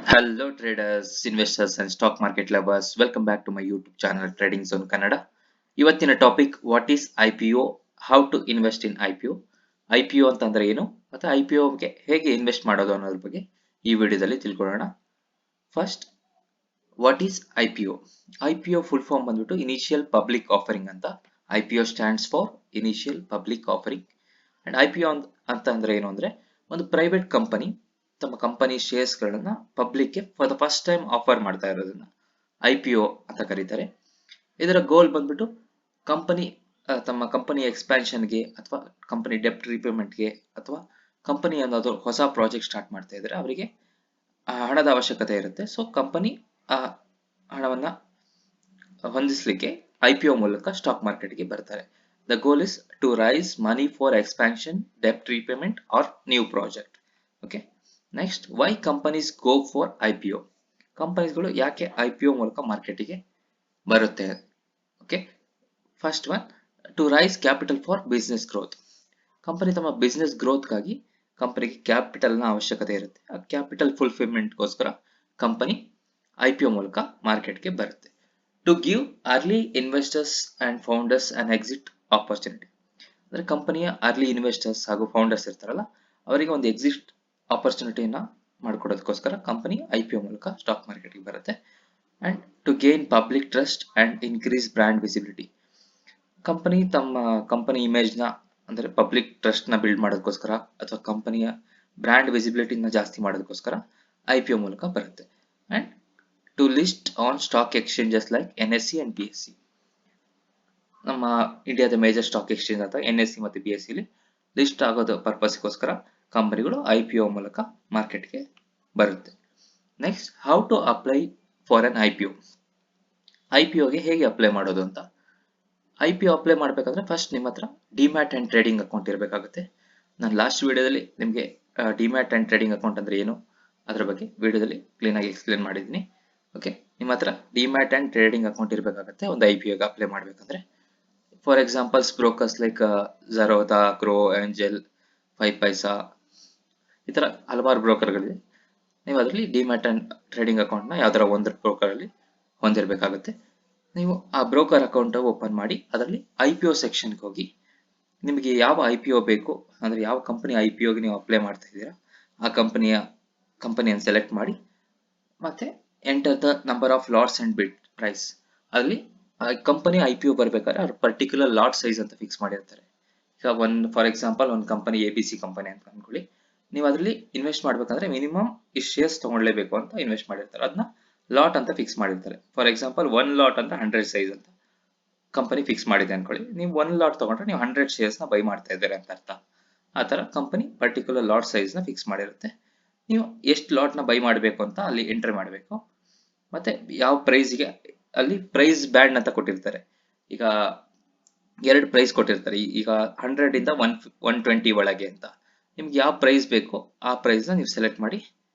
Hello traders, investors and stock market lovers. Welcome back to my YouTube channel Trading Zone Kannada. ಇವತ್ತಿನ topic what is IPO, how to invest in IPO. IPO ಅಂತಂದ್ರೆ ಏನು ಮತ್ತೆ IPO ಗೆ ಹೇಗೆ invest ಮಾಡೋದು ಅನ್ನೋದ್ರ ಬಗ್ಗೆ ಈ ವಿಡಿಯೋದಲ್ಲಿ ತಿಳ್ಕೊಳ್ಳೋಣ. First, what is IPO? IPO full form ಬಂದ್ಬಿಟ್ಟು ಇನಿಷಿಯಲ್ ಪಬ್ಲಿಕ್ ಆಫರಿಂಗ್ ಅಂತ. IPO stands for initial public offering. And IPO ಅಂತ ಅಂದ್ರೆ ಏನು ಅಂದ್ರೆ ಒಂದು ಪ್ರೈವೇಟ್ ಕಂಪನಿ ತಮ್ಮ ಕಂಪನಿ ಶೇರ್ಸ್ ಗಳನ್ನ ಪಬ್ಲಿಕ್ ಗೆ for the first time offer ಮಾಡ್ತಾ ಇರೋದನ್ನ IPO ಅಂತ ಕರೀತಾರೆ. ಇದರ ಗೋಲ್ ಬಂದ್ಬಿಟ್ಟು ಕಂಪನಿ ತಮ್ಮ ಕಂಪನಿ ಎಕ್ಸ್ಪಾನ್ಷನ್ ಗೆ ಅಥವಾ ಕಂಪನಿ ಡೆಪ್ಟ್ ರಿಪೇಮೆಂಟ್ ಗೆ ಅಥವಾ ಕಂಪನಿ ಅನ್ನೋದು ಹೊಸ ಪ್ರಾಜೆಕ್ಟ್ ಸ್ಟಾರ್ಟ್ ಮಾಡ್ತಾ ಇದ್ರೆ ಅವರಿಗೆ ಹಣದ ಅವಶ್ಯಕತೆ ಇರುತ್ತೆ. ಸೊ ಕಂಪನಿ ಆ ಹಣವನ್ನ ಹೊಂದಿಸ್ಲಿಕ್ಕೆ IPO ಮೂಲಕ ಸ್ಟಾಕ್ ಮಾರ್ಕೆಟ್ ಗೆ ಬರ್ತಾರೆ. The goal is to raise money for expansion, ಡೆಪ್ಟ್ repayment or new project. Okay, next, why companies go for IPO? ಕಂಪನೀಸ್ಗಳು ಯಾಕೆ IPO ಮೂಲಕ ಮಾರ್ಕೆಟಿಗೆ ಬರುತ್ತೆ? Okay, first one, to raise capital for business growth. Company ತಮ್ಮ business ಗ್ರೋತ್ಗಾಗಿ ಕಂಪನಿಗೆ capital ನ ಅವಶ್ಯಕತೆ ಇರುತ್ತೆ. ಆ ಕ್ಯಾಪಿಟಲ್ ಫುಲ್ಫಿಲ್ಮೆಂಟ್ಗೋಸ್ಕರ ಕಂಪನಿ IPO ಮೂಲಕ ಮಾರ್ಕೆಟ್ಗೆ ಬರುತ್ತೆ. To give early investors and founders an exit opportunity. ಅಂದ್ರೆ ಕಂಪನಿಯ ಅರ್ಲಿ ಇನ್ವೆಸ್ಟರ್ಸ್ ಹಾಗೂ ಫೌಂಡರ್ಸ್ ಇರ್ತಾರಲ್ಲ ಅವರಿಗೆ ಒಂದು ಎಕ್ಸಿಟ್ ಆಪರ್ಚುನಿಟಿನ ಮಾಡ್ಕೊಡೋದಕ್ಕೋಸ್ಕರ ಕಂಪನಿ IPO ಮೂಲಕ ಸ್ಟಾಕ್ ಮಾರ್ಕೆಟ್ಗೆ ಬರುತ್ತೆ. And to gain public trust and increase brand visibility. Company ತಮ್ಮ ಕಂಪನಿ ಇಮೇಜ್ ನ ಅಂದ್ರೆ ಪಬ್ಲಿಕ್ ಟ್ರಸ್ಟ್ ನ ಬಿಲ್ಡ್ ಮಾಡೋದಕ್ಕೋಸ್ಕರ ಅಥವಾ ಕಂಪನಿಯ ಬ್ರ್ಯಾಂಡ್ ವಿಸಿಬಿಲಿಟಿನ ಜಾಸ್ತಿ ಮಾಡೋದಕ್ಕೋಸ್ಕರ IPO ಮೂಲಕ ಬರುತ್ತೆ. And to list on stock exchanges like NSE and BSE. ನಮ್ಮ ಇಂಡಿಯಾದ ಮೇಜರ್ ಸ್ಟಾಕ್ ಎಕ್ಸ್ಚೇಂಜ್ ಅಂತ NSE ಮತ್ತು BSE ಲಿ ಲಿಸ್ಟ್ ಆಗೋದು ಪರ್ಪಸ್ಗೋಸ್ಕರ ಕಂಪನಿಗಳು IPO ಮೂಲಕ ಮಾರ್ಕೆಟ್ಗೆ ಬರುತ್ತೆ. Next, how to apply for an IPO? IPO ಗೆ ಹೇಗೆ ಅಪ್ಲೈ ಮಾಡೋದು ಅಂತ. IPO ಅಪ್ಲೈ ಮಾಡ್ಬೇಕಂದ್ರೆ ಫಸ್ಟ್ ನಿಮ್ಮ ಹತ್ರ ಡಿಮ್ಯಾಟ್ ಅಂಡ್ ಟ್ರೇಡಿಂಗ್ ಅಕೌಂಟ್ ಇರಬೇಕಾಗುತ್ತೆ. ನಾನು ಲಾಸ್ಟ್ ವಿಡಿಯೋದಲ್ಲಿ ನಿಮಗೆ ಡಿಮ್ಯಾಟ್ ಅಂಡ್ ಟ್ರೇಡಿಂಗ್ ಅಕೌಂಟ್ ಅಂದ್ರೆ ಏನು ಅದರ ಬಗ್ಗೆ ವಿಡಿಯೋದಲ್ಲಿ ಕ್ಲೀನ್ ಆಗಿ ಎಕ್ಸ್ಪ್ಲೇನ್ ಮಾಡಿದ್ದೀನಿ. ಓಕೆ, ನಿಮ್ಮ ಹತ್ರ ಡಿಮ್ಯಾಟ್ ಅಂಡ್ ಟ್ರೇಡಿಂಗ್ ಅಕೌಂಟ್ ಇರಬೇಕಾಗುತ್ತೆ ಒಂದು IPO ಗೆ ಅಪ್ಲೈ ಮಾಡ್ಬೇಕಂದ್ರೆ. For examples brokers like Zerodha, Groww, Angel, 5paisa, ಈ ತರ ಹಲವಾರು ಬ್ರೋಕರ್ಗಳಿದೆ. ನೀವು ಅದರಲ್ಲಿ ಡಿಮ್ಯಾಟ್ ಅಂಡ್ ಟ್ರೇಡಿಂಗ್ ಅಕೌಂಟ್ ನ ಯಾವ್ದಾರ ಒಂದು ಬ್ರೋಕರ್ ಅಲ್ಲಿ ಹೊಂದಿರಬೇಕಾಗುತ್ತೆ. ನೀವು ಆ ಬ್ರೋಕರ್ ಅಕೌಂಟ್ ಓಪನ್ ಮಾಡಿ ಅದರಲ್ಲಿ IPO ಸೆಕ್ಷನ್ ಗೆ ಹೋಗಿ ನಿಮಗೆ ಯಾವ IPO ಬೇಕು ಅಂದ್ರೆ ಯಾವ ಕಂಪನಿ IPO ಗೆ ನೀವು ಅಪ್ಲೈ ಮಾಡ್ತಾ ಇದ್ದೀರಾ ಆ ಕಂಪನಿಯನ್ನು ಸೆಲೆಕ್ಟ್ ಮಾಡಿ ಮತ್ತೆ enter the number of lots and ಬಿಡ್ ಪ್ರೈಸ್. ಅಲ್ಲಿ ಕಂಪನಿ IPO ಬರ್ಬೇಕಾದ್ರೆ ಅವ್ರ ಪರ್ಟಿಕ್ಯುಲರ್ ಲಾಟ್ ಸೈಜ್ ಅಂತ ಫಿಕ್ಸ್ ಮಾಡಿರ್ತಾರೆ. ಈಗ ಫಾರ್ ಎಕ್ಸಾಂಪಲ್ ಒಂದು ಕಂಪನಿ ABC ಕಂಪನಿ ಅಂತ ಅನ್ಕೊಳ್ಳಿ. ನೀವು ಅದರಲ್ಲಿ ಇನ್ವೆಸ್ಟ್ ಮಾಡ್ಬೇಕಂದ್ರೆ ಮಿನಿಮಮ್ ಇಷ್ಟು ಶೇರ್ಸ್ ತಗೊಳ್ಳೇಬೇಕು ಅಂತ ಇನ್ವೆಸ್ಟ್ ಮಾಡಿರ್ತಾರೆ. ಅದನ್ನ ಲಾಟ್ ಅಂತ ಫಿಕ್ಸ್ ಮಾಡಿರ್ತಾರೆ. ಫಾರ್ ಎಕ್ಸಾಂಪಲ್ 1 ಲಾಟ್ ಅಂದ್ರೆ 100 ಸೈಜ್ ಅಂತ ಕಂಪನಿ ಫಿಕ್ಸ್ ಮಾಡಿದೆ ಅನ್ಕೊಳ್ಳಿ. ನೀವು 1 ಲಾಟ್ ತಗೊಂಡ್ರೆ ನೀವು 100 ಶೇರ್ಸ್ ನ ಬೈ ಮಾಡ್ತಾ ಇದ್ದಾರೆ ಅಂತ ಅರ್ಥ. ಆ ತರ ಕಂಪನಿ ಪರ್ಟಿಕ್ಯುಲರ್ ಲಾಟ್ ಸೈಜ್ ನ ಫಿಕ್ಸ್ ಮಾಡಿರುತ್ತೆ. ನೀವು ಎಷ್ಟು ಲಾಟ್ ನ ಬೈ ಮಾಡಬೇಕು ಅಂತ ಅಲ್ಲಿ ಎಂಟರ್ ಮಾಡಬೇಕು. ಮತ್ತೆ ಯಾವ ಪ್ರೈಸ್ಗೆ ಅಲ್ಲಿ ಪ್ರೈಸ್ ಬ್ಯಾಂಡ್ ಅಂತ ಕೊಟ್ಟಿರ್ತಾರೆ. ಈಗ ಎರಡು ಪ್ರೈಸ್ ಕೊಟ್ಟಿರ್ತಾರೆ. ಈಗ 100 ಇಂದ 120 ಒಳಗೆ ಅಂತ. ನಿಮ್ಗೆ ಯಾವ ಪ್ರೈಸ್ ಬೇಕೋ ಆ ಪ್ರೈಸ್ ನ ನೀವು ಸೆಲೆಕ್ಟ್ ಮಾಡಿ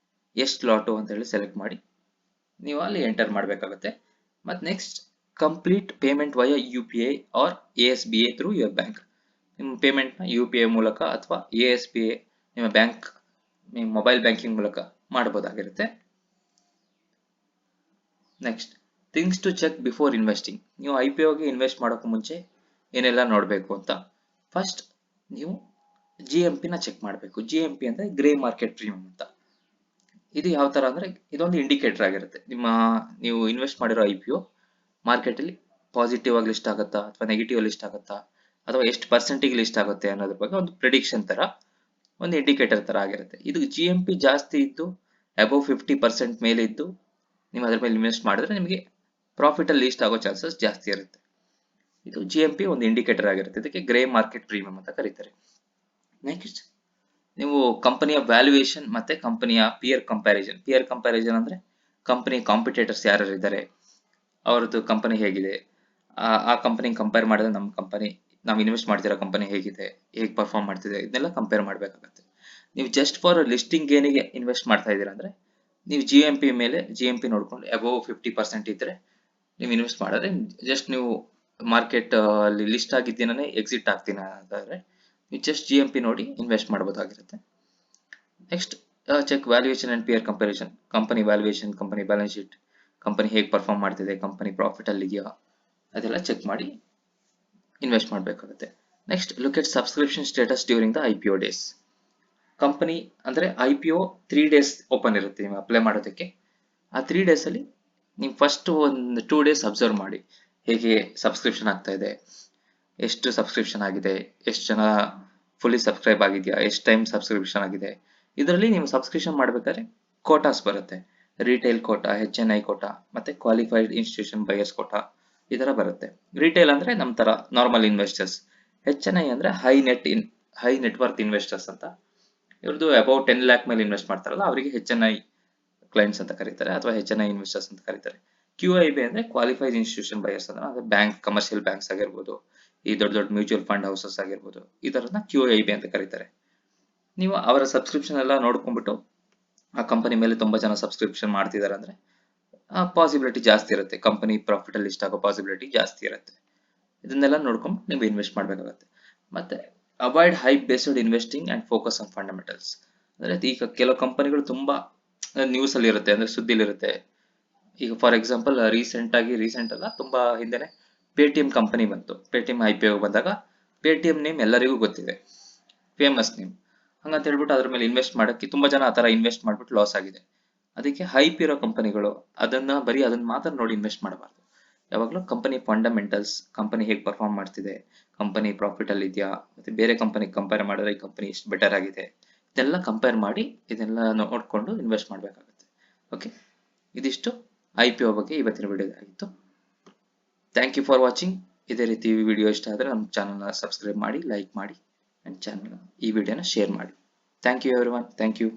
ಎಷ್ಟು ಲಾಟು ಅಂತ ಹೇಳಿ ಸೆಲೆಕ್ಟ್ ಮಾಡಿ ನೀವು ಅಲ್ಲಿ ಎಂಟರ್ ಮಾಡಬೇಕಾಗುತ್ತೆ. ಮತ್ತೆ next, complete payment via UPI or ASBA through your bank. ನಿಮ್ಮ ಪೇಮೆಂಟ್ ನ UPI ಮೂಲಕ ಅಥವಾ ASBA ನಿಮ್ಮ ಬ್ಯಾಂಕ್ ನಿಮ್ಮ ಮೊಬೈಲ್ ಬ್ಯಾಂಕಿಂಗ್ ಮೂಲಕ ಮಾಡಬಹುದಾಗಿರುತ್ತೆ. Next, things to check before investing. ನೀವು IPO ಗೆ ಇನ್ವೆಸ್ಟ್ ಮಾಡೋಕೆ ಮುಂಚೆ ಏನೆಲ್ಲ ನೋಡಬೇಕು ಅಂತ. ಫಸ್ಟ್, ನೀವು GMP ನ ಚೆಕ್ ಮಾಡಬೇಕು. GMP ಅಂದ್ರೆ ಗ್ರೇ ಮಾರ್ಕೆಟ್ ಪ್ರೀಮಿಯಂ ಅಂತ. ಇದು ಯಾವ ತರ ಅಂದ್ರೆ ಇದೊಂದು ಇಂಡಿಕೇಟರ್ ಆಗಿರುತ್ತೆ. ನೀವು ಇನ್ವೆಸ್ಟ್ ಮಾಡಿರೋ IPO ಮಾರ್ಕೆಟ್ ಅಲ್ಲಿ ಪಾಸಿಟಿವ್ ಆಗಿ ಲಿಸ್ಟ್ ಆಗುತ್ತಾ ಅಥವಾ ನೆಗೆಟಿವ್ ಲಿಸ್ಟ್ ಆಗುತ್ತಾ ಅಥವಾ ಎಷ್ಟು ಪರ್ಸೆಂಟೇಜ್ ಲಿಸ್ಟ್ ಆಗುತ್ತೆ ಅನ್ನೋದ್ರ ಬಗ್ಗೆ ಒಂದು ಪ್ರಿಡಿಕ್ಷನ್ ತರ ಒಂದು ಇಂಡಿಕೇಟರ್ ತರ ಆಗಿರುತ್ತೆ. ಇದು GMP ಜಾಸ್ತಿ ಇದ್ದು ಅಬೌವ್ 50% ಮೇಲೆ ಇದ್ದು ನೀವು ಅದ್ರ ಮೇಲೆ ಇನ್ವೆಸ್ಟ್ ಮಾಡಿದ್ರೆ ನಿಮಗೆ ಪ್ರಾಫಿಟ್ ಅಲ್ಲಿ ಲೀಸ್ಟ್ ಆಗೋ ಚಾನ್ಸಸ್ ಜಾಸ್ತಿ ಇರುತ್ತೆ. ಇದು GMP ಒಂದು ಇಂಡಿಕೇಟರ್ ಆಗಿರುತ್ತೆ. ಇದಕ್ಕೆ ಗ್ರೇ ಮಾರ್ಕೆಟ್ ಪ್ರೀಮಿಯಂ ಅಂತ ಕರೀತಾರೆ. ನೆಕ್ಸ್ಟ್, ನೀವು ಕಂಪನಿಯ ವ್ಯಾಲ್ಯೂಯೇಷನ್ ಮತ್ತೆ ಕಂಪನಿಯ ಪಿಯರ್ ಕಂಪ್ಯಾರಿಸನ್ ಅಂದ್ರೆ ಕಂಪನಿ ಕಾಂಪಿಟೇಟರ್ಸ್ ಯಾರು ಇದ್ದಾರೆ, ಅವ್ರದ್ದು ಕಂಪನಿ ಹೇಗಿದೆ, ಆ ಕಂಪನಿ ಕಂಪೇರ್ ಮಾಡಿದ್ರೆ ನಮ್ಮ ಕಂಪನಿ ನಾವು ಇನ್ವೆಸ್ಟ್ ಮಾಡ್ತಿರೋ ಕಂಪನಿ ಹೇಗಿದೆ, ಹೇಗೆ ಪರ್ಫಾರ್ಮ್ ಮಾಡ್ತಿದೆ, ಇದನ್ನೆಲ್ಲ ಕಂಪೇರ್ ಮಾಡಬೇಕಾಗುತ್ತೆ. ನೀವು ಜಸ್ಟ್ ಫಾರ್ ಲಿಸ್ಟಿಂಗ್ ಗೇನಿಗೆ ಇನ್ವೆಸ್ಟ್ ಮಾಡ್ತಾ ಇದ್ದೀರಾ ಅಂದ್ರೆ ನೀವು GMP ನೋಡ್ಕೊಂಡು ಅಬೌವ್ 50% ಇದ್ರೆ ನೀವು ಇನ್ವೆಸ್ಟ್ ಮಾಡಿದ್ರೆ ಜಸ್ಟ್ ನೀವು ಮಾರ್ಕೆಟ್ ಅಲ್ಲಿ ಲಿಸ್ಟ್ ಆಗಿದ್ದೀನೇ ಎಕ್ಸಿಟ್ ಆಗ್ತೀನ ಅಂತಂದ್ರೆ ನೀವು ಜಸ್ಟ್ GMP ನೋಡಿ ಇನ್ವೆಸ್ಟ್ ಮಾಡಬಹುದಾಗಿರುತ್ತೆ. Next, check valuation and peer comparison, company valuation, company balance sheet, company ಹೇಗೆ ಪರ್ಫಾರ್ಮ್ ಮಾಡ್ತಿದೆ, ಕಂಪನಿ ಪ್ರಾಫಿಟ್ ಅಲ್ಲಿ ಇದೆಯಾ, ಅದೆಲ್ಲ ಚೆಕ್ ಮಾಡಿ ಇನ್ವೆಸ್ಟ್ ಮಾಡಬೇಕಾಗುತ್ತೆ. Next look at subscription status during the IPO days. Company ಅಂದ್ರೆ IPO 3 days ಓಪನ್ ಇರುತ್ತೆ ನೀವು ಅಪ್ಲೈ ಮಾಡೋದಕ್ಕೆ. ಆ 3 days ಅಲ್ಲಿ ನೀವು ಫಸ್ಟ್ ಒಂದು 2 days ಅಬ್ಸರ್ವ್ ಮಾಡಿ ಹೇಗೆ ಸಬ್ಸ್ಕ್ರಿಪ್ಷನ್ ಆಗ್ತಾ ಇದೆ, ಎಷ್ಟು ಸಬ್ಸ್ಕ್ರಿಪ್ಷನ್ ಆಗಿದೆ, ಎಷ್ಟು ಜನ ಫುಲ್ಲಿ ಸಬ್ಸ್ಕ್ರೈಬ್ ಆಗಿದೆಯಾ, ಎಷ್ಟು ಟೈಮ್ ಸಬ್ಸ್ಕ್ರಿಪ್ಷನ್ ಆಗಿದೆ. ಇದರಲ್ಲಿ ನೀವು ಸಬ್ಸ್ಕ್ರಿಪ್ಷನ್ ಮಾಡಬೇಕಾದ್ರೆ ಕೋಟಾಸ್ ಬರುತ್ತೆ, ರಿಟೇಲ್ ಕೋಟಾ, HNI ಕೋಟಾ, ಮತ್ತೆ ಕ್ವಾಲಿಫೈಡ್ ಇನ್ಸ್ಟಿಟ್ಯೂಷನ್ ಬಯರ್ಸ್ ಕೋಟಾ, ಈ ತರ ಬರುತ್ತೆ. ರಿಟೇಲ್ ಅಂದ್ರೆ ನಮ್ಮ ತರ ನಾರ್ಮಲ್ ಇನ್ವೆಸ್ಟರ್ಸ್, HNI ಅಂದ್ರೆ ಹೈ ನೆಟ್ವರ್ತ್ ಇನ್ವೆಸ್ಟರ್ಸ್ ಅಂತ. ಇವ್ರದ್ದು ಅಬೌಟ್ 10 lakh ಮೇಲೆ ಇನ್ವೆಸ್ಟ್ ಮಾಡ್ತಾರಲ್ಲ ಅವರಿಗೆ HNI ಕ್ಲೈಂಟ್ಸ್ ಅಂತ ಕರೀತಾರೆ, ಅಥವಾ HNI ಇನ್ವೆಸ್ಟರ್ಸ್ ಅಂತ ಕರೀತಾರೆ. QIB ಅಂದ್ರೆ ಕ್ವಾಲಿಫೈಡ್ ಇನ್ಸ್ಟಿಟ್ಯೂಷನ್ ಬಯರ್ಸ್ ಅಂದ್ರೆ ಬ್ಯಾಂಕ್, ಕಮರ್ಷಿಯಲ್ ಬ್ಯಾಂಕ್ಸ್ ಆಗಿರ್ಬೋದು, ಈ ದೊಡ್ಡ ದೊಡ್ಡ ಮ್ಯೂಚುವಲ್ ಫಂಡ್ ಹೌಸಸ್ ಆಗಿರ್ಬೋದು, ಈ ತರನ QIB ಅಂತ ಕರೀತಾರೆ. ನೀವು ಅವರ ಸಬ್ಸ್ಕ್ರಿಪ್ಷನ್ ಎಲ್ಲ ನೋಡ್ಕೊಂಡ್ಬಿಟ್ಟು ಆ ಕಂಪನಿ ಮೇಲೆ ತುಂಬಾ ಜನ ಸಬ್ಸ್ಕ್ರಿಪ್ಷನ್ ಮಾಡ್ತಿದ್ದಾರೆ ಅಂದ್ರೆ ಆ ಪಾಸಿಬಿಲಿಟಿ ಜಾಸ್ತಿ ಇರುತ್ತೆ, ಕಂಪನಿ ಪ್ರಾಫಿಟ್ ಅಲ್ಲಿ ಇಷ್ಟ ಆಗೋ ಪಾಸಿಬಿಲಿಟಿ ಜಾಸ್ತಿ ಇರುತ್ತೆ. ಇದನ್ನೆಲ್ಲ ನೋಡ್ಕೊಂಡು ನೀವು ಇನ್ವೆಸ್ಟ್ ಮಾಡಬೇಕಾಗುತ್ತೆ. ಮತ್ತೆ avoid hype based investing and focus on fundamentals. ಅಂದ್ರೆ ಈಗ ಕೆಲವು ಕಂಪನಿಗಳು ತುಂಬಾ ನ್ಯೂಸ್ ಅಲ್ಲಿ ಇರುತ್ತೆ, ಅಂದ್ರೆ ಸುದ್ದಿಲಿರುತ್ತೆ. ಈಗ ಫಾರ್ ಎಕ್ಸಾಂಪಲ್ ರೀಸೆಂಟ್ ಅಲ್ಲ, ತುಂಬಾ ಹಿಂದೆನೆ ಪೇಟಿಎಂ ಕಂಪನಿ ಬಂತು. ಪೇಟಿಎಂ IPO ಬಂದಾಗ ಪೇಟಿಎಂ ನೇಮ್ ಎಲ್ಲರಿಗೂ ಗೊತ್ತಿದೆ, ಫೇಮಸ್ ನೇಮ್. ಹಂಗಂತ ಹೇಳ್ಬಿಟ್ಟು ಅದ್ರ ಮೇಲೆ ಇನ್ವೆಸ್ಟ್ ಮಾಡಕ್ಕೆ ತುಂಬಾ ಜನ ಆತರ ಇನ್ವೆಸ್ಟ್ ಮಾಡ್ಬಿಟ್ಟು ಲಾಸ್ ಆಗಿದೆ. ಅದಕ್ಕೆ ಹೈಪ್ ಇರೋ ಕಂಪನಿಗಳು ಅದನ್ನ ಮಾತ್ರ ನೋಡಿ ಇನ್ವೆಸ್ಟ್ ಮಾಡಬಾರ್ದು. ಯಾವಾಗಲೂ ಕಂಪನಿ ಫಂಡಮೆಂಟಲ್ಸ್, ಕಂಪನಿ ಹೇಗೆ ಪರ್ಫಾರ್ಮ್ ಮಾಡ್ತಿದೆ, ಕಂಪನಿ ಪ್ರಾಫಿಟ್ ಅಲ್ಲಿ ಇದೆಯಾ, ಮತ್ತೆ ಬೇರೆ ಕಂಪನಿ ಕಂಪೇರ್ ಮಾಡಿದ್ರೆ ಈ ಕಂಪನಿ ಎಷ್ಟು ಬೆಟರ್ ಆಗಿದೆ, ಇದೆಲ್ಲ ಕಂಪೇರ್ ಮಾಡಿ ಇದೆಲ್ಲ ನೋಡ್ಕೊಂಡು ಇನ್ವೆಸ್ಟ್ ಮಾಡಬೇಕಾಗುತ್ತೆ. ಓಕೆ, ಇದಿಷ್ಟು IPO ಬಗ್ಗೆ ಇವತ್ತಿನ ವಿಡಿಯೋ ಆಗಿತ್ತು. Thank you for watching. ಇದೇ ರೀತಿ ವಿಡಿಯೋ ಇಷ್ಟ ಆದರೆ ನಮ್ಮ ಚಾನಲ್ನ ಸಬ್ಸ್ಕ್ರೈಬ್ ಮಾಡಿ, ಲೈಕ್ ಮಾಡಿ, ಅಂಡ್ ಚಾನಲ್ ಈ ವಿಡಿಯೋನ ಶೇರ್ ಮಾಡಿ. Thank you everyone, thank you.